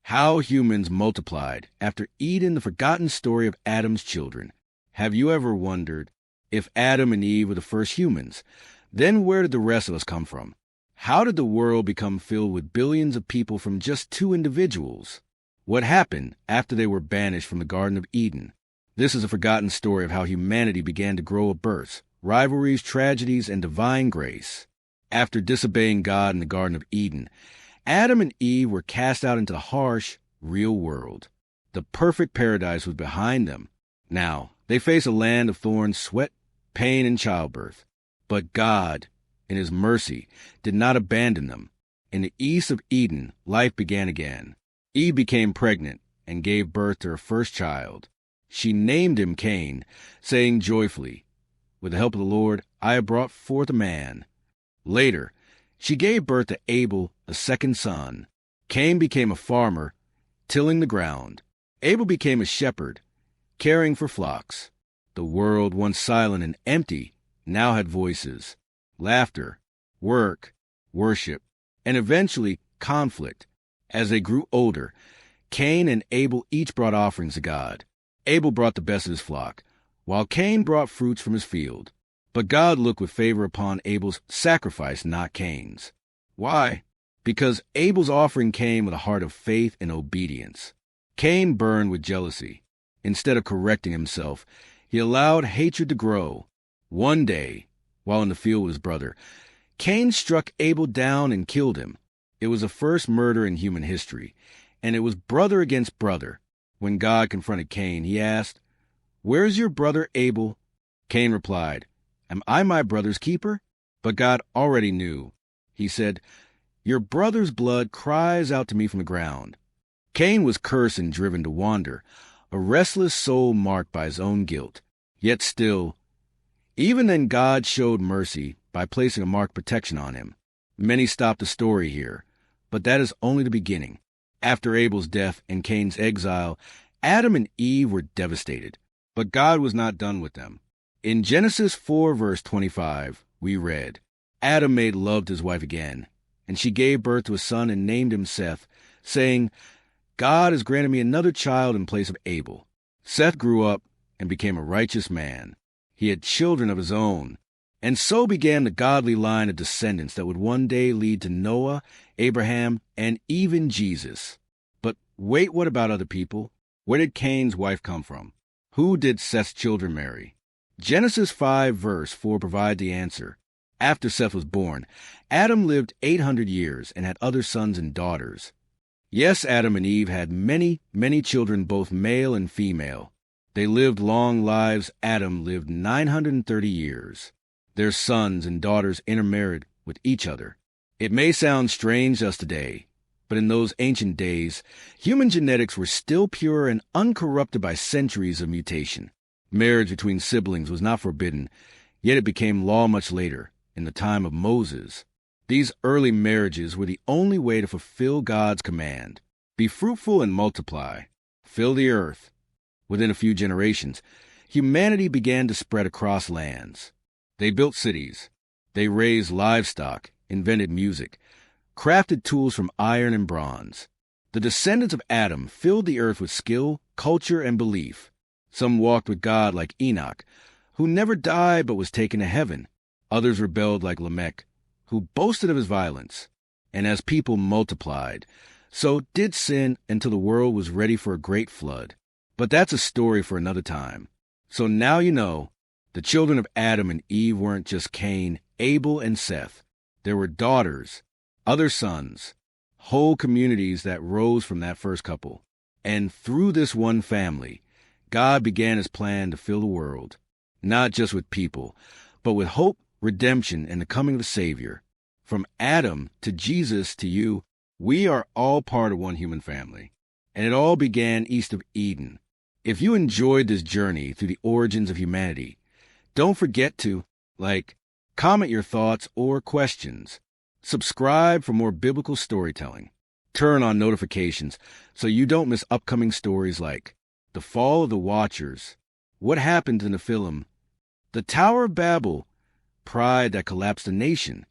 How humans multiplied after Eden, the forgotten story of Adam's children. Have you ever wondered if Adam and Eve were the first humans? Then where did the rest of us come from? How did the world become filled with billions of people from just two individuals? What happened after they were banished from the Garden of Eden? This is a forgotten story of how humanity began to grow of births, rivalries, tragedies, and divine grace. After disobeying God in the Garden of Eden, Adam and Eve were cast out into the harsh, real world. The perfect paradise was behind them. Now, they face a land of thorns, sweat, pain, and childbirth. But God, in His mercy, did not abandon them. In the east of Eden, life began again. Eve became pregnant and gave birth to her first child. She named him Cain, saying joyfully, "With the help of the Lord, I have brought forth a man." Later, she gave birth to Abel, a second son. Cain became a farmer, tilling the ground. Abel became a shepherd, caring for flocks. The world, once silent and empty, now had voices, laughter, work, worship, and eventually conflict. As they grew older, Cain and Abel each brought offerings to God. Abel brought the best of his flock, while Cain brought fruits from his field. But God looked with favor upon Abel's sacrifice, not Cain's. Why? Because Abel's offering came with a heart of faith and obedience. Cain burned with jealousy. Instead of correcting himself, he allowed hatred to grow. One day, while in the field with his brother, Cain struck Abel down and killed him. It was the first murder in human history, and it was brother against brother. When God confronted Cain, He asked, "Where is your brother Abel?" Cain replied, "Am I my brother's keeper?" But God already knew. He said, "Your brother's blood cries out to me from the ground." Cain was cursed and driven to wander, a restless soul marked by his own guilt. Yet still, even then God showed mercy by placing a marked protection on him. Many stop the story here, but that is only the beginning. After Abel's death and Cain's exile, Adam and Eve were devastated, but God was not done with them. In Genesis 4, verse 25, we read, "Adam made love to his wife again, and she gave birth to a son and named him Seth, saying, 'God has granted me another child in place of Abel.' Seth grew up and became a righteous man. He had children of his own, and so began the godly line of descendants that would one day lead to Noah, Abraham, and even Jesus. But wait, what about other people? Where did Cain's wife come from? Who did Seth's children marry? Genesis 5, verse 4 provides the answer. After Seth was born, Adam lived 800 years and had other sons and daughters. Yes, Adam and Eve had many, many children, both male and female. They lived long lives. Adam lived 930 years. Their sons and daughters intermarried with each other. It may sound strange to us today, but in those ancient days, human genetics were still pure and uncorrupted by centuries of mutation. Marriage between siblings was not forbidden, yet it became law much later, in the time of Moses. These early marriages were the only way to fulfill God's command. Be fruitful and multiply. Fill the earth. Within a few generations, humanity began to spread across lands. They built cities. They raised livestock, invented music, crafted tools from iron and bronze. The descendants of Adam filled the earth with skill, culture, and belief. Some walked with God like Enoch, who never died but was taken to heaven. Others rebelled like Lamech, who boasted of his violence. And as people multiplied, so did sin until the world was ready for a great flood. But that's a story for another time. So now you know, the children of Adam and Eve weren't just Cain, Abel, and Seth. There were daughters, other sons, whole communities that rose from that first couple. And through this one family, God began His plan to fill the world, not just with people, but with hope, redemption, and the coming of a Savior. From Adam to Jesus to you, we are all part of one human family. And it all began east of Eden. If you enjoyed this journey through the origins of humanity, don't forget to, comment your thoughts or questions. Subscribe for more biblical storytelling. Turn on notifications so you don't miss upcoming stories like The Fall of the Watchers, What Happened to Nephilim, The Tower of Babel, Pride That Collapsed a Nation,